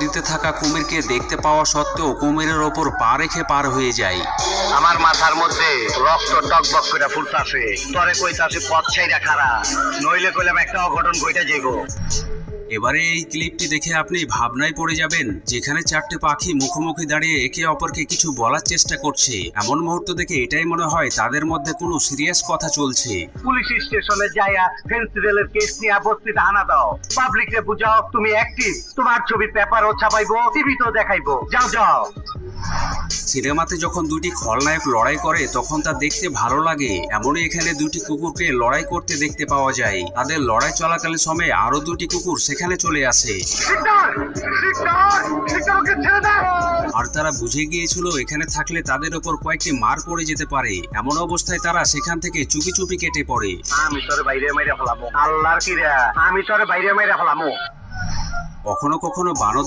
নদীতে থাকা কুমিরকে দেখতে পাওয়া সত্ত্বেও কুমিরের ওপর পা রেখে পার হয়ে যায়। আমার মাথার মধ্যে রক্ত টকবক করে ফুটতাছে, তরে কইতাছে পথ ছাইরা খাড়া, নইলে কইলাম একটা অঘটন কইটা যাইব। এবারে এই ক্লিপটি দেখে আপনি ভাবনায় পড়ে যাবেন, যেখানে চারটে পাখি মুখোমুখি দাঁড়িয়ে একে অপরকে কিছু বলার চেষ্টা করছে। এমন মুহূর্ত দেখে এটাই মনে হয় তাদের মধ্যে কোনো সিরিয়াস কথা চলছে। পুলিশ স্টেশনে যাইয়া ফেন্সিডেলের কেস নিয়ে বস্তিতে হানা দাও, পাবলিককে বুঝাও তুমি অ্যাক্টিভ, তোমার ছবি পেপারও ছাপাইবো, টিভিতেও দেখাইবো, যাও যাও। সিনেমাতে যখন দুটি খলনায়ক লড়াই করে তখন তা দেখতে ভালো লাগে, এমনই এখানে দুটি কুকুরকে লড়াই করতে দেখতে পাওয়া যায়। তাদের লড়াই চলাকালীন সময়ে আরো দুটি কুকুর সেখানে চলে আসে, আর তারা বুঝে গিয়েছিল এখানে থাকলে তাদের ওপর কয়েকটি মার পড়ে যেতে পারে। এমন অবস্থায় তারা সেখান থেকে চুপি চুপি কেটে পড়ে। আমি তোর বাইরে মাইরা ফেলামো, আল্লাহর কিরা, আমি তোর বাইরে মাইরা ফেলামো। কখনো কখনো বানর